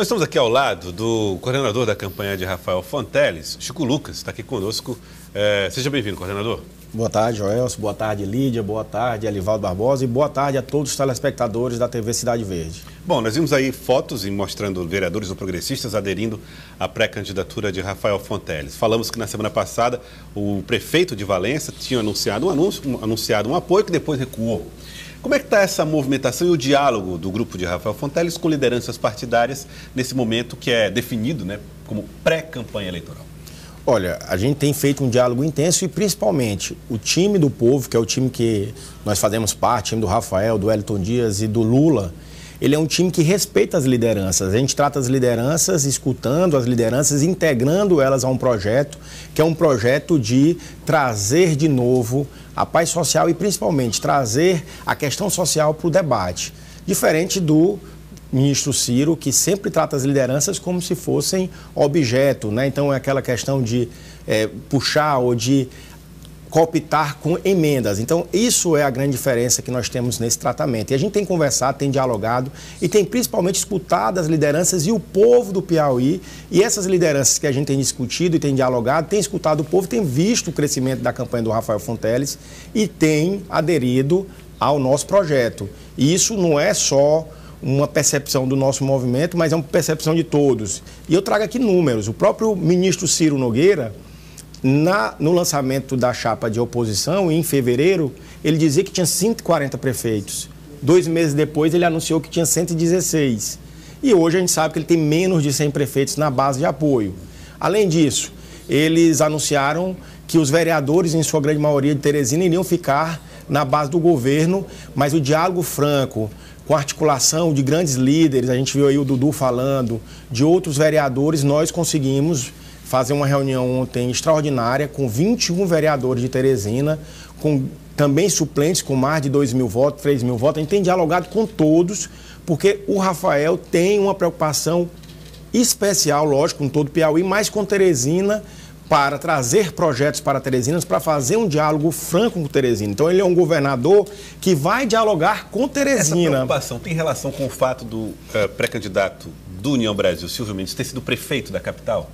Nós estamos aqui ao lado do coordenador da campanha de Rafael Fonteles, Chico Lucas, está aqui conosco. Seja bem-vindo, coordenador. Boa tarde, Joelson. Boa tarde, Lídia. Boa tarde, Elivaldo Barbosa. E boa tarde a todos os telespectadores da TV Cidade Verde. Bom, nós vimos aí fotos e mostrando vereadores ou progressistas aderindo à pré-candidatura de Rafael Fonteles. Falamos que na semana passada o prefeito de Valença tinha anunciado um apoio que depois recuou. Como é que está essa movimentação e o diálogo do grupo de Rafael Fonteles com lideranças partidárias nesse momento que é definido, né, como pré-campanha eleitoral? Olha, a gente tem feito um diálogo intenso e principalmente o time do povo, que é o time que nós fazemos parte, o time do Rafael, do Wellington Dias e do Lula, ele é um time que respeita as lideranças. A gente trata as lideranças, escutando as lideranças, integrando elas a um projeto, que é um projeto de trazer de novo a paz social e principalmente trazer a questão social para o debate. Diferente do ministro Ciro, que sempre trata as lideranças como se fossem objeto, né? Então é aquela questão de puxar ou de cooptar com emendas. Então, isso é a grande diferença que nós temos nesse tratamento. E a gente tem conversado, tem dialogado e tem principalmente escutado as lideranças e o povo do Piauí. E essas lideranças que a gente tem discutido e tem dialogado, tem escutado o povo, tem visto o crescimento da campanha do Rafael Fonteles e tem aderido ao nosso projeto. E isso não é só uma percepção do nosso movimento, mas é uma percepção de todos. E eu trago aqui números. O próprio ministro Ciro Nogueira, no lançamento da chapa de oposição, em fevereiro, ele dizia que tinha 140 prefeitos. 2 meses depois, ele anunciou que tinha 116. E hoje a gente sabe que ele tem menos de 100 prefeitos na base de apoio. Além disso, eles anunciaram que os vereadores, em sua grande maioria de Teresina, iriam ficar na base do governo, mas o diálogo franco, com a articulação de grandes líderes, a gente viu aí o Dudu falando, de outros vereadores, nós conseguimos fazer uma reunião ontem extraordinária com 21 vereadores de Teresina, com também suplentes com mais de 2.000 votos, 3.000 votos. A gente tem dialogado com todos, porque o Rafael tem uma preocupação especial, lógico, com todo o Piauí, mas com Teresina, para trazer projetos para Teresina, para fazer um diálogo franco com Teresina. Então ele é um governador que vai dialogar com Teresina. Essa preocupação tem relação com o fato do pré-candidato do União Brasil, Silvio Mendes, ter sido prefeito da capital?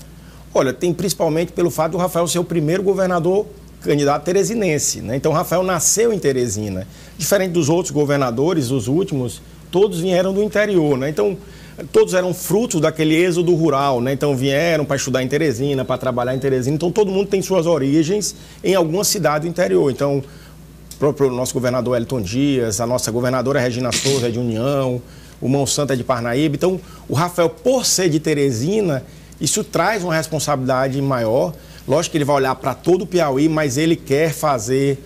Olha, tem principalmente pelo fato do Rafael ser o primeiro governador candidato teresinense, né? Então, o Rafael nasceu em Teresina. Diferente dos outros governadores, os últimos, todos vieram do interior, né? Então, todos eram frutos daquele êxodo rural, né? Então, vieram para estudar em Teresina, para trabalhar em Teresina. Então, todo mundo tem suas origens em alguma cidade do interior. Então, o próprio nosso governador Wellington Dias, a nossa governadora Regina Souza é de União, o Mão Santa é de Parnaíba. Então, o Rafael, por ser de Teresina, isso traz uma responsabilidade maior. Lógico que ele vai olhar para todo o Piauí, mas ele quer fazer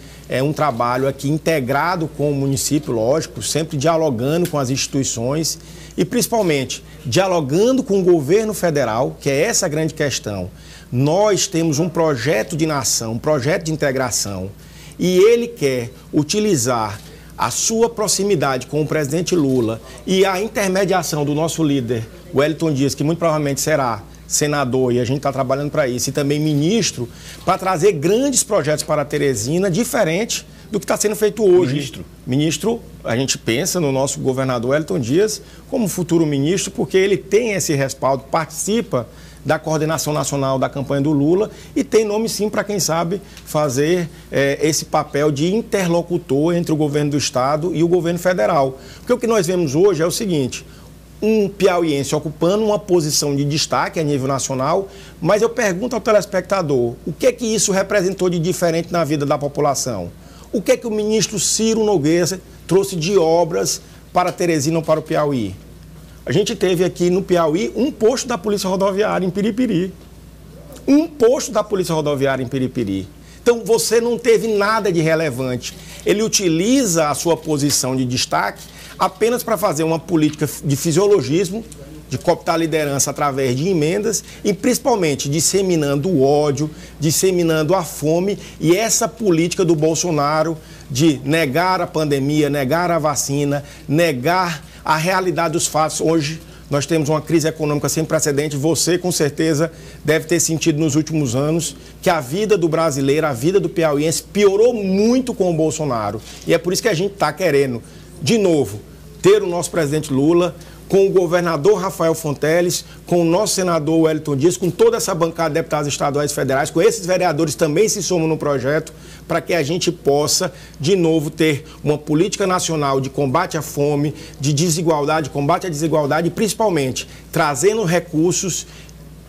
um trabalho aqui integrado com o município, lógico, sempre dialogando com as instituições e principalmente dialogando com o governo federal, que é essa a grande questão. Nós temos um projeto de nação, um projeto de integração e ele quer utilizar a sua proximidade com o presidente Lula e a intermediação do nosso líder, Wellington Dias, que muito provavelmente será senador, e a gente está trabalhando para isso, e também ministro, para trazer grandes projetos para Teresina, diferente do que está sendo feito hoje. Ministro, a gente pensa no nosso governador Wellington Dias como futuro ministro, porque ele tem esse respaldo, participa da coordenação nacional da campanha do Lula e tem nome sim para quem sabe fazer esse papel de interlocutor entre o governo do estado e o governo federal. Porque o que nós vemos hoje é o seguinte: um piauiense ocupando uma posição de destaque a nível nacional, mas eu pergunto ao telespectador, o que é que isso representou de diferente na vida da população? O que é que o ministro Ciro Nogueira trouxe de obras para Teresina ou para o Piauí? A gente teve aqui no Piauí um posto da Polícia Rodoviária em Piripiri. Um posto da Polícia Rodoviária em Piripiri. Então você não teve nada de relevante. Ele utiliza a sua posição de destaque apenas para fazer uma política de fisiologismo, de cooptar a liderança através de emendas e principalmente disseminando o ódio, disseminando a fome e essa política do Bolsonaro de negar a pandemia, negar a vacina, negar a realidade dos fatos. Hoje nós temos uma crise econômica sem precedente. Você, com certeza, deve ter sentido nos últimos anos que a vida do brasileiro, a vida do piauiense piorou muito com o Bolsonaro. E é por isso que a gente está querendo, de novo, ter o nosso presidente Lula, com o governador Rafael Fonteles, com o nosso senador Wellington Dias, com toda essa bancada de deputados estaduais e federais, com esses vereadores também se somam no projeto, para que a gente possa, de novo, ter uma política nacional de combate à fome, de desigualdade, combate à desigualdade e, principalmente, trazendo recursos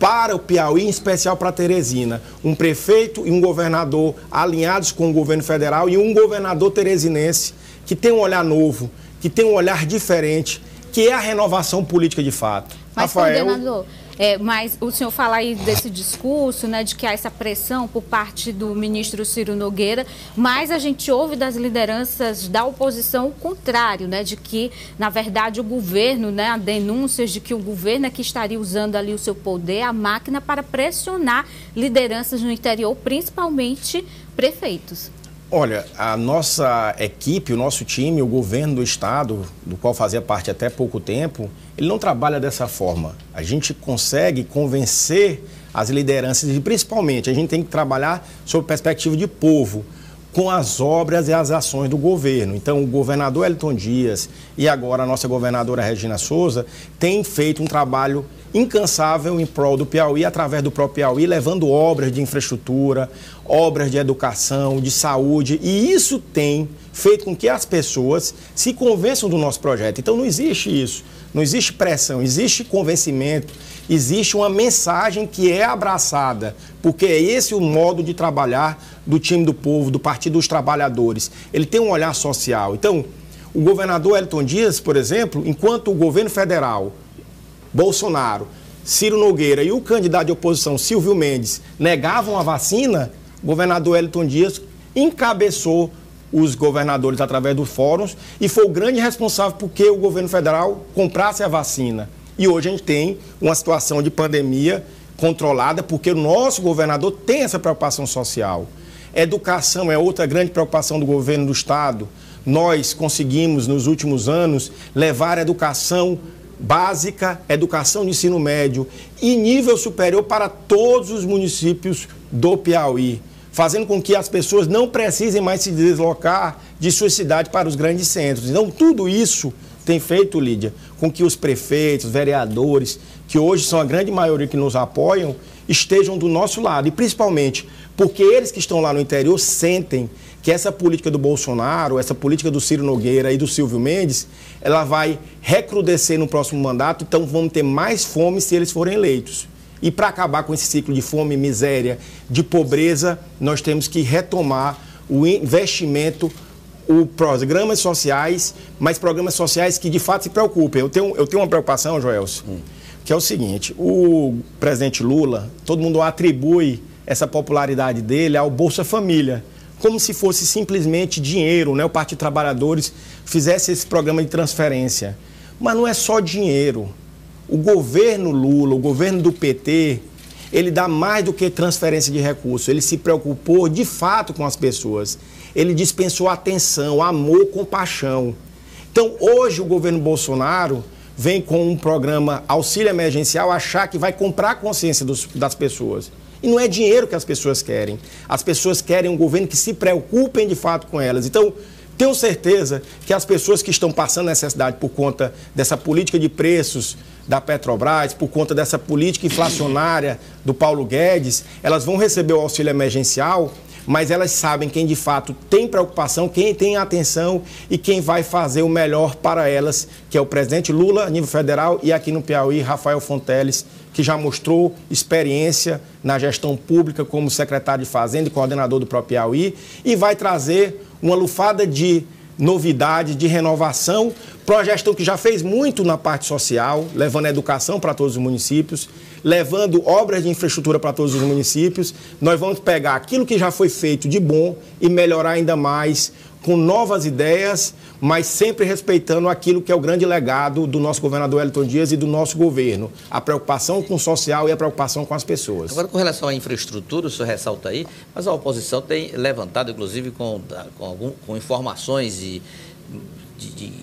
para o Piauí, em especial para Teresina. Um prefeito e um governador alinhados com o governo federal e um governador teresinense que tem um olhar novo, que tem um olhar diferente, que é a renovação política de fato. Mas, coordenador, mas o senhor fala aí desse discurso, né, de que há essa pressão por parte do ministro Ciro Nogueira, mas a gente ouve das lideranças da oposição o contrário, né, de que, na verdade, o governo, né, há denúncias de que o governo é que estaria usando ali o seu poder, a máquina, para pressionar lideranças no interior, principalmente prefeitos. Olha, a nossa equipe, o nosso time, o governo do estado, do qual fazia parte até pouco tempo, ele não trabalha dessa forma. A gente consegue convencer as lideranças e, principalmente, a gente tem que trabalhar sob perspectiva de povo, com as obras e as ações do governo. Então, o governador Wellington Dias e agora a nossa governadora Regina Souza têm feito um trabalho incansável em prol do Piauí, através do próprio Piauí, levando obras de infraestrutura, obras de educação, de saúde, e isso tem feito com que as pessoas se convençam do nosso projeto. Então, não existe isso, não existe pressão, existe convencimento, existe uma mensagem que é abraçada, porque é esse o modo de trabalhar do time do povo, do Partido dos Trabalhadores. Ele tem um olhar social. Então, o governador Wellington Dias, por exemplo, enquanto o governo federal, Bolsonaro, Ciro Nogueira e o candidato de oposição, Silvio Mendes, negavam a vacina, o governador Wellington Dias encabeçou os governadores através dos fóruns e foi o grande responsável por que o governo federal comprasse a vacina. E hoje a gente tem uma situação de pandemia controlada porque o nosso governador tem essa preocupação social. Educação é outra grande preocupação do governo do estado. Nós conseguimos, nos últimos anos, levar a educação básica, educação de ensino médio e nível superior para todos os municípios do Piauí, fazendo com que as pessoas não precisem mais se deslocar de sua cidade para os grandes centros. Então, tudo isso tem feito, Lídia, com que os prefeitos, vereadores, que hoje são a grande maioria que nos apoiam, estejam do nosso lado. E principalmente porque eles que estão lá no interior sentem que essa política do Bolsonaro, essa política do Ciro Nogueira e do Silvio Mendes, ela vai recrudescer no próximo mandato, então vamos ter mais fome se eles forem eleitos. E para acabar com esse ciclo de fome, miséria, de pobreza, nós temos que retomar o investimento, os programas sociais, mas programas sociais que de fato se preocupem. Eu tenho uma preocupação, Joelson, que é o seguinte: o presidente Lula, todo mundo atribui essa popularidade dele ao Bolsa Família, como se fosse simplesmente dinheiro, né? O Partido dos Trabalhadores fizesse esse programa de transferência. Mas não é só dinheiro. O governo Lula, o governo do PT, ele dá mais do que transferência de recursos. Ele se preocupou de fato com as pessoas. Ele dispensou atenção, amor, compaixão. Então, hoje o governo Bolsonaro vem com um programa auxílio emergencial achar que vai comprar a consciência das pessoas. E não é dinheiro que as pessoas querem. As pessoas querem um governo que se preocupem de fato com elas. Então, tenho certeza que as pessoas que estão passando necessidade por conta dessa política de preços da Petrobras, por conta dessa política inflacionária do Paulo Guedes, elas vão receber o auxílio emergencial, mas elas sabem quem de fato tem preocupação, quem tem atenção e quem vai fazer o melhor para elas, que é o presidente Lula a nível federal e aqui no Piauí, Rafael Fonteles, que já mostrou experiência na gestão pública como secretário de Fazenda e coordenador do próprio Piauí, e vai trazer uma lufada de novidade, de renovação, para uma gestão que já fez muito na parte social, levando a educação para todos os municípios, levando obras de infraestrutura para todos os municípios. Nós vamos pegar aquilo que já foi feito de bom e melhorar ainda mais, com novas ideias, mas sempre respeitando aquilo que é o grande legado do nosso governador Wellington Dias e do nosso governo, a preocupação com o social e a preocupação com as pessoas. Agora, com relação à infraestrutura, o senhor ressalta aí, mas a oposição tem levantado, inclusive, com informações de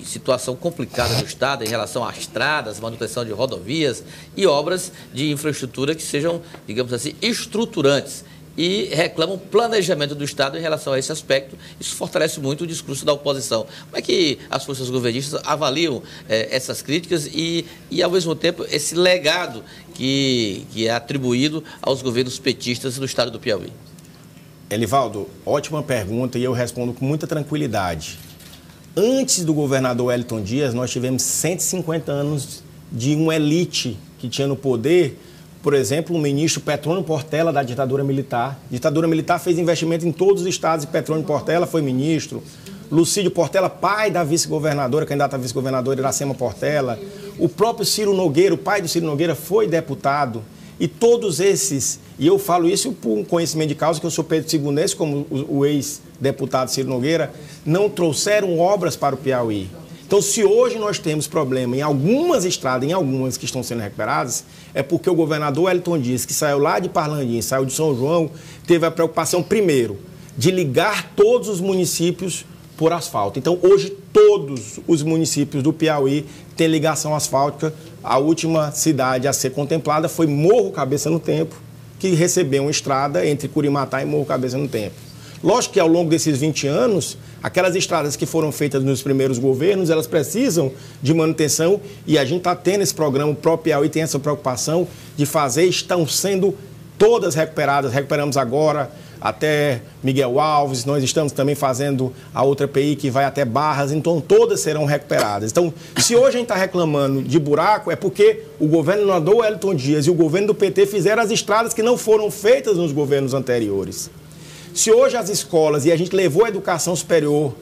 situação complicada do Estado em relação às estradas, manutenção de rodovias e obras de infraestrutura que sejam, digamos assim, estruturantes. e reclamam planejamento do Estado em relação a esse aspecto. Isso fortalece muito o discurso da oposição. Como é que as forças governistas avaliam essas críticas e, ao mesmo tempo, esse legado que é atribuído aos governos petistas do Estado do Piauí? Elivaldo, ótima pergunta e eu respondo com muita tranquilidade. Antes do governador Wellington Dias, nós tivemos 150 anos de uma elite que tinha no poder, por exemplo, o ministro Petrônio Portela, da ditadura militar. A ditadura militar fez investimento em todos os estados e Petrônio Portela foi ministro. Lucídio Portela, pai da vice-governadora, candidata a vice-governadora Iracema Portela. O próprio Ciro Nogueira, o pai do Ciro Nogueira, foi deputado. E todos esses, e eu falo isso por um conhecimento de causa, que eu sou Pedro Sigunense, como o ex-deputado Ciro Nogueira, não trouxeram obras para o Piauí. Então, se hoje nós temos problema em algumas estradas, em algumas que estão sendo recuperadas, é porque o governador Wellington Dias, que saiu lá de Parlandim, saiu de São João, teve a preocupação, primeiro, de ligar todos os municípios por asfalto. Então, hoje, todos os municípios do Piauí têm ligação asfáltica. A última cidade a ser contemplada foi Morro Cabeça no Tempo, que recebeu uma estrada entre Curimatá e Morro Cabeça no Tempo. Lógico que ao longo desses 20 anos, aquelas estradas que foram feitas nos primeiros governos, elas precisam de manutenção e a gente está tendo esse programa, o próprio Piauí tem essa preocupação de fazer, estão sendo todas recuperadas, recuperamos agora até Miguel Alves, nós estamos também fazendo a outra PI que vai até Barras, então todas serão recuperadas. Então, se hoje a gente está reclamando de buraco, é porque o governador Wellington Dias e o governo do PT fizeram as estradas que não foram feitas nos governos anteriores. Se hoje as escolas, e a gente levou a educação superior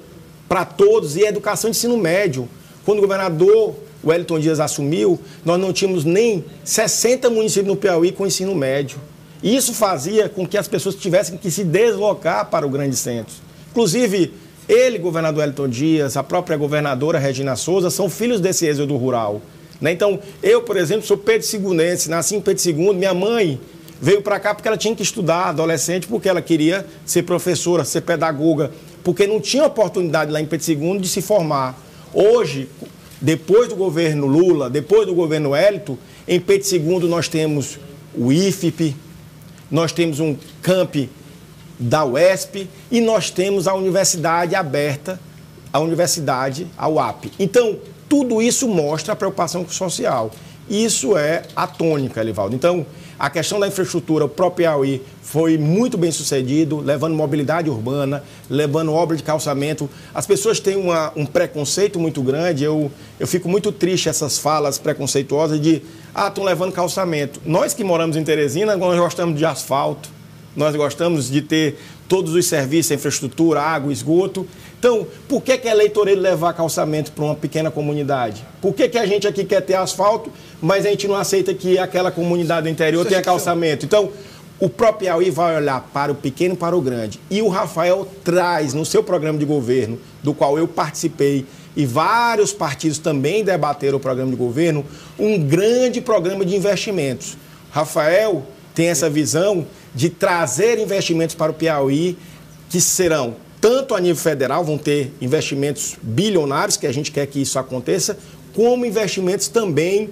para todos, e a educação de ensino médio, quando o governador Wellington Dias assumiu, nós não tínhamos nem 60 municípios no Piauí com ensino médio. E isso fazia com que as pessoas tivessem que se deslocar para o grande centro. Inclusive, ele, governador Wellington Dias, a própria governadora Regina Souza, são filhos desse êxodo rural. Então, eu, por exemplo, sou Pedro Sigunense, nasci em Pedro II, minha mãe veio para cá porque ela tinha que estudar, adolescente, porque ela queria ser professora, ser pedagoga, porque não tinha oportunidade lá em Pedro II de se formar. Hoje, depois do governo Lula, depois do governo Wellington, em Pedro II nós temos o IFP, nós temos um campi da UESP e nós temos a universidade aberta, a universidade, a UAP. Então, tudo isso mostra a preocupação social. Isso é a tônica, Elivaldo. Então, a questão da infraestrutura, o próprio Piauí foi muito bem sucedido, levando mobilidade urbana, levando obra de calçamento. As pessoas têm um preconceito muito grande, eu fico muito triste essas falas preconceituosas de estão levando calçamento. Nós que moramos em Teresina, nós gostamos de asfalto, nós gostamos de ter todos os serviços, a infraestrutura, água, esgoto. Então, por que é eleitoreiro levar calçamento para uma pequena comunidade? Por que a gente aqui quer ter asfalto, mas a gente não aceita que aquela comunidade do interior tenha calçamento? Então, o próprio Piauí vai olhar para o pequeno e para o grande. E o Rafael traz no seu programa de governo, do qual eu participei, e vários partidos também debateram o programa de governo, um grande programa de investimentos. Rafael tem essa visão de trazer investimentos para o Piauí, que serão tanto a nível federal, vão ter investimentos bilionários, que a gente quer que isso aconteça, como investimentos também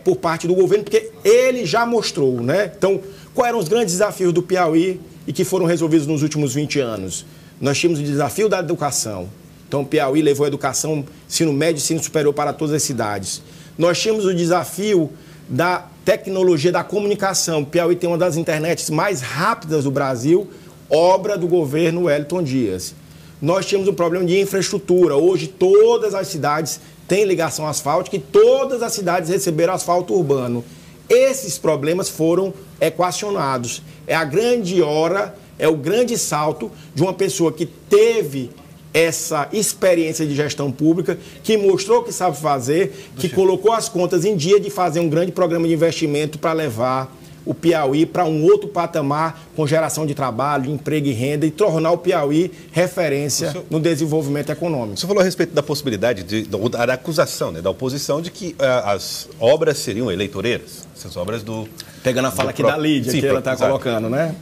por parte do governo, porque ele já mostrou, né? Então, quais eram os grandes desafios do Piauí e que foram resolvidos nos últimos 20 anos? Nós tínhamos o desafio da educação. Então, o Piauí levou a educação, ensino médio e ensino superior para todas as cidades. Nós tínhamos o desafio da tecnologia da comunicação. O Piauí tem uma das internets mais rápidas do Brasil, obra do governo Wellington Dias. Nós tínhamos um problema de infraestrutura. Hoje, todas as cidades têm ligação asfáltica e todas as cidades receberam asfalto urbano. Esses problemas foram equacionados. É a grande hora, é o grande salto de uma pessoa que teve essa experiência de gestão pública, que mostrou que sabe fazer, que colocou as contas em dia de fazer um grande programa de investimento para levar o Piauí para um outro patamar com geração de trabalho, de emprego e renda e tornar o Piauí referência no desenvolvimento econômico. Você falou a respeito da possibilidade, da acusação, né, da oposição de que as obras seriam eleitoreiras, essas obras do Pegando a fala aqui da Lídia, que ela está colocando, né?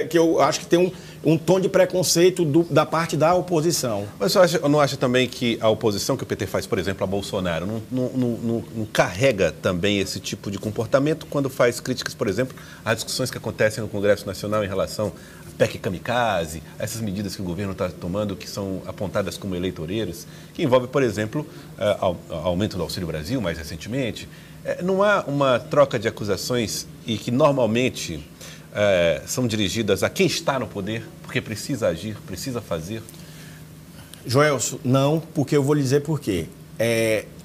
Que eu acho que tem um tom de preconceito da parte da oposição. Mas você não acha também que a oposição que o PT faz, por exemplo, a Bolsonaro, não carrega também esse tipo de comportamento quando faz críticas, por exemplo, às discussões que acontecem no Congresso Nacional em relação à PEC Kamikaze, essas medidas que o governo está tomando que são apontadas como eleitoreiras, que envolve, por exemplo, aumento do Auxílio Brasil, mais recentemente. Não há uma troca de acusações e que normalmente são dirigidas a quem está no poder, porque precisa agir, precisa fazer? Joelson, não, porque eu vou lhe dizer por quê.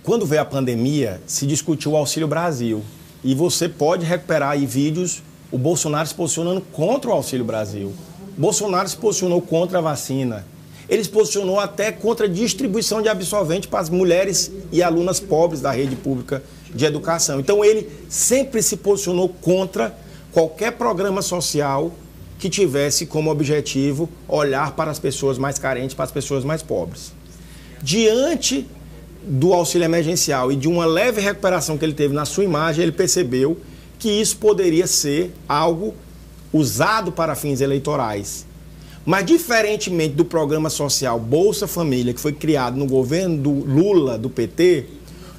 Quando veio a pandemia, se discutiu o Auxílio Brasil. E você pode recuperar aí vídeos, o Bolsonaro se posicionando contra o Auxílio Brasil. Bolsonaro se posicionou contra a vacina. Ele se posicionou até contra a distribuição de absorvente para as mulheres e alunas pobres da rede pública de educação. Então, ele sempre se posicionou contra qualquer programa social que tivesse como objetivo olhar para as pessoas mais carentes, para as pessoas mais pobres. Diante do auxílio emergencial e de uma leve recuperação que ele teve na sua imagem, ele percebeu que isso poderia ser algo usado para fins eleitorais. Mas, diferentemente do programa social Bolsa Família, que foi criado no governo do Lula, do PT,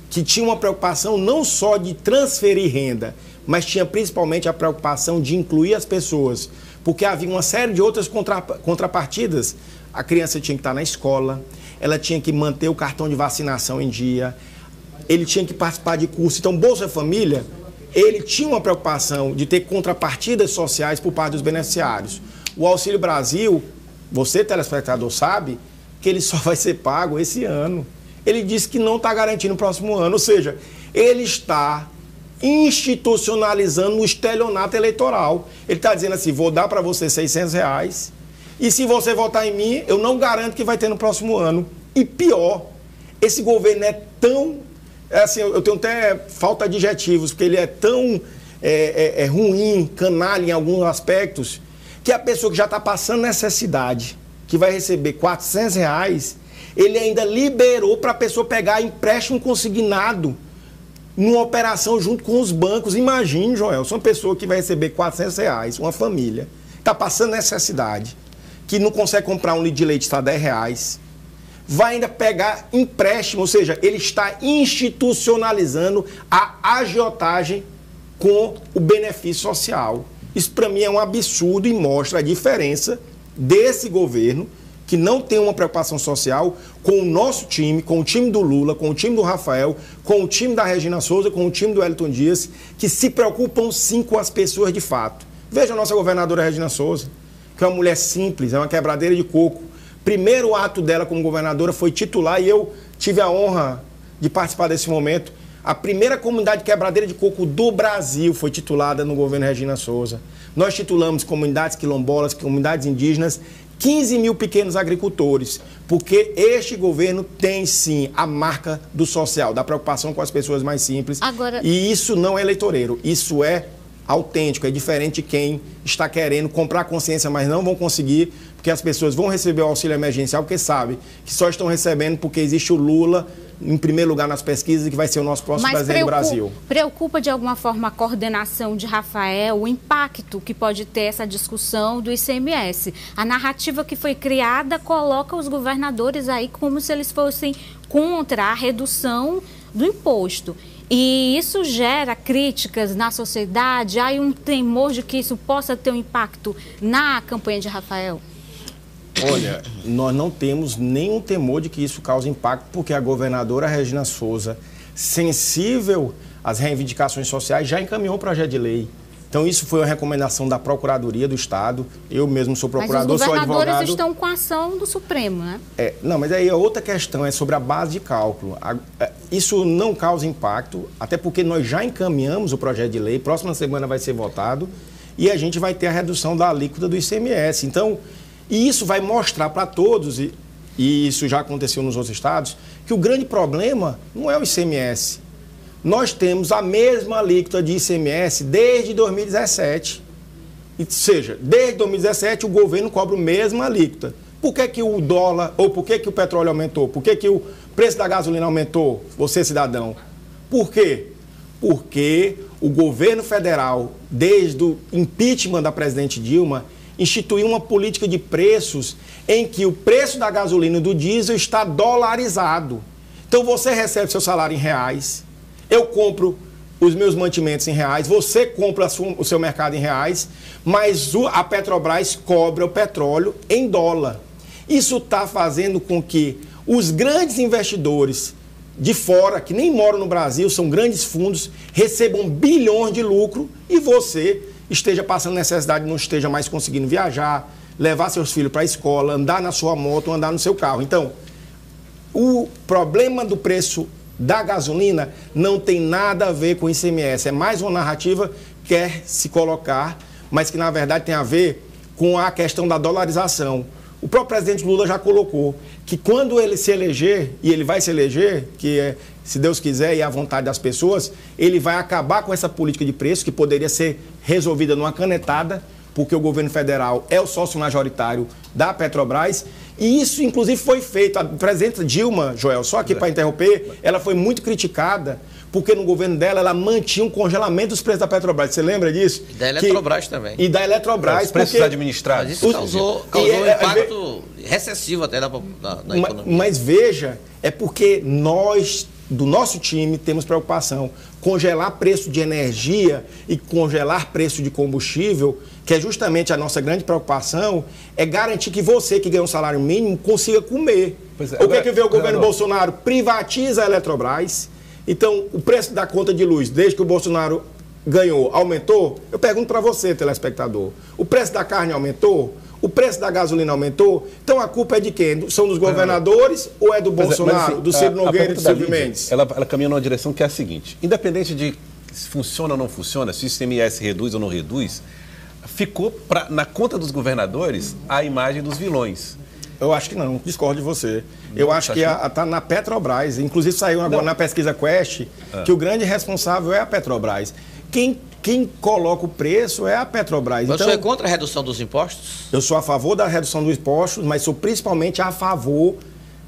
que tinha uma preocupação não só de transferir renda, mas tinha principalmente a preocupação de incluir as pessoas, porque havia uma série de outras contrapartidas. A criança tinha que estar na escola, ela tinha que manter o cartão de vacinação em dia, ele tinha que participar de curso. Então, Bolsa Família, ele tinha uma preocupação de ter contrapartidas sociais por parte dos beneficiários. O Auxílio Brasil, você, telespectador, sabe que ele só vai ser pago esse ano. Ele disse que não está garantindo o próximo ano. Ou seja, ele está institucionalizando o estelionato eleitoral. Ele está dizendo assim, vou dar para você R$600 e se você votar em mim, eu não garanto que vai ter no próximo ano. E pior, esse governo é tão... assim, eu tenho até falta de adjetivos, porque ele é tão ruim, canalha em alguns aspectos, que a pessoa que já está passando necessidade, que vai receber R$400, ele ainda liberou para a pessoa pegar empréstimo consignado numa operação junto com os bancos. Imagine, Joel, uma pessoa que vai receber R$400, uma família, está passando necessidade, que não consegue comprar um litro de leite, está R$10, vai ainda pegar empréstimo, ou seja, ele está institucionalizando a agiotagem com o benefício social. Isso, para mim, é um absurdo e mostra a diferença desse governo, que não tem uma preocupação social, com o nosso time, com o time do Lula, com o time do Rafael, com o time da Regina Souza, com o time do Wellington Dias, que se preocupam sim com as pessoas de fato. Veja a nossa governadora Regina Souza, que é uma mulher simples, é uma quebradeira de coco. Primeiro ato dela como governadora foi titular, e eu tive a honra de participar desse momento. A primeira comunidade quebradeira de coco do Brasil foi titulada no governo Regina Souza. Nós titulamos comunidades quilombolas, comunidades indígenas, 15 mil pequenos agricultores, porque este governo tem sim a marca do social, da preocupação com as pessoas mais simples. Agora... E isso não é eleitoreiro, isso é autêntico, é diferente de quem está querendo comprar consciência, mas não vão conseguir, porque as pessoas vão receber o auxílio emergencial, porque sabem que só estão recebendo porque existe o Lula em primeiro lugar nas pesquisas, e que vai ser o nosso próximo presidente do Brasil. Preocupa de alguma forma a coordenação de Rafael, o impacto que pode ter essa discussão do ICMS? A narrativa que foi criada coloca os governadores aí como se eles fossem contra a redução do imposto. E isso gera críticas na sociedade, há um temor de que isso possa ter um impacto na campanha de Rafael? Olha, nós não temos nenhum temor de que isso cause impacto, porque a governadora Regina Souza, sensível às reivindicações sociais, já encaminhou o projeto de lei. Então, isso foi uma recomendação da Procuradoria do Estado. Eu mesmo sou procurador, sou advogado. Mas os governadores estão com a ação do Supremo, né? Não, mas aí a outra questão é sobre a base de cálculo. Isso não causa impacto, até porque nós já encaminhamos o projeto de lei, próxima semana vai ser votado, e a gente vai ter a redução da alíquota do ICMS. Então, e isso vai mostrar para todos, e isso já aconteceu nos outros estados, que o grande problema não é o ICMS. Nós temos a mesma alíquota de ICMS desde 2017. Ou seja, desde 2017 o governo cobra a mesma alíquota. Por que que o dólar, ou por que que o petróleo aumentou? Por que que o preço da gasolina aumentou, você cidadão? Por quê? Porque o governo federal, desde o impeachment da presidente Dilma, instituiu uma política de preços em que o preço da gasolina e do diesel está dolarizado. Então você recebe seu salário em reais, eu compro os meus mantimentos em reais, você compra o seu mercado em reais, mas a Petrobras cobra o petróleo em dólar. Isso está fazendo com que os grandes investidores de fora, que nem moram no Brasil, são grandes fundos, recebam bilhões de lucro e você esteja passando necessidade, não esteja mais conseguindo viajar, levar seus filhos para a escola, andar na sua moto, andar no seu carro. Então, o problema do preço da gasolina não tem nada a ver com o ICMS. É mais uma narrativa que quer se colocar, mas que na verdade tem a ver com a questão da dolarização. O próprio presidente Lula já colocou que quando ele se eleger, e ele vai se eleger, que é, se Deus quiser e à vontade das pessoas, ele vai acabar com essa política de preço que poderia ser resolvida numa canetada, porque o governo federal é o sócio majoritário da Petrobras. E isso, inclusive, foi feito. A presidenta Dilma, Joel, só aqui para interromper, ela foi muito criticada, porque no governo dela, ela mantinha um congelamento dos preços da Petrobras. Você lembra disso? E da Eletrobras também. E da Eletrobras. Os preços administrados. Mas isso causou um impacto recessivo até na economia. Mas veja, é porque nós, do nosso time, temos preocupação. Congelar preço de energia e congelar preço de combustível, que é justamente a nossa grande preocupação, é garantir que você, que ganha um salário mínimo, consiga comer. O que é que vê o governo Bolsonaro? Privatiza a Eletrobras. Então, o preço da conta de luz, desde que o Bolsonaro ganhou, aumentou? Eu pergunto para você, telespectador. O preço da carne aumentou? O preço da gasolina aumentou? Então, a culpa é de quem? São dos governadores ou é do Bolsonaro, do Ciro Nogueira e do Silvio Mendes? Ela caminha numa direção que é a seguinte: independente de se funciona ou não funciona, se o ICMS reduz ou não reduz, ficou na conta dos governadores a imagem dos vilões. Eu acho que não, discordo de você. Eu acho que está na Petrobras. Inclusive saiu agora na pesquisa Quest que o grande responsável é a Petrobras. Quem coloca o preço é a Petrobras. Você é contra a redução dos impostos? Eu sou a favor da redução dos impostos, mas sou principalmente a favor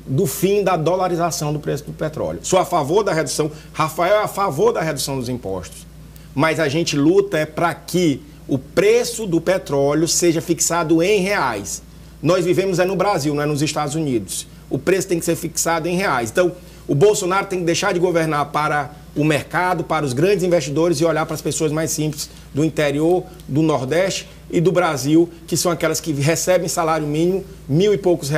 do fim da dolarização do preço do petróleo. Sou a favor da redução. Rafael é a favor da redução dos impostos. Mas a gente luta para que o preço do petróleo seja fixado em reais. Nós vivemos no Brasil, não é nos Estados Unidos. O preço tem que ser fixado em reais. Então, o Bolsonaro tem que deixar de governar para o mercado, para os grandes investidores e olhar para as pessoas mais simples do interior, do Nordeste e do Brasil, que são aquelas que recebem salário mínimo, R$1.000 e poucos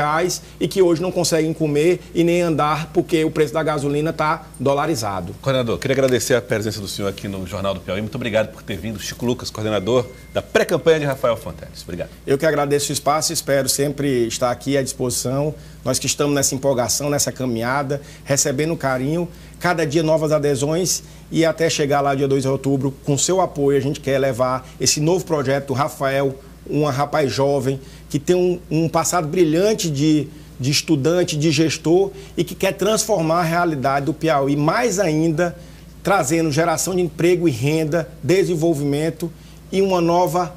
e que hoje não conseguem comer e nem andar porque o preço da gasolina está dolarizado. Coordenador, queria agradecer a presença do senhor aqui no Jornal do Piauí. Muito obrigado por ter vindo. Chico Lucas, coordenador da pré-campanha de Rafael Fonteles. Obrigado. Eu que agradeço o espaço e espero sempre estar aqui à disposição. Nós que estamos nessa empolgação, nessa caminhada, recebendo carinho, cada dia novas adesões e até chegar lá dia 2 de outubro, com seu apoio, a gente quer levar esse novo projeto do Rafael, um rapaz jovem, que tem um passado brilhante de estudante, de gestor e que quer transformar a realidade do Piauí, mais ainda trazendo geração de emprego e renda, desenvolvimento e uma nova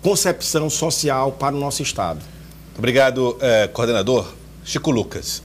concepção social para o nosso Estado. Obrigado, coordenador Chico Lucas.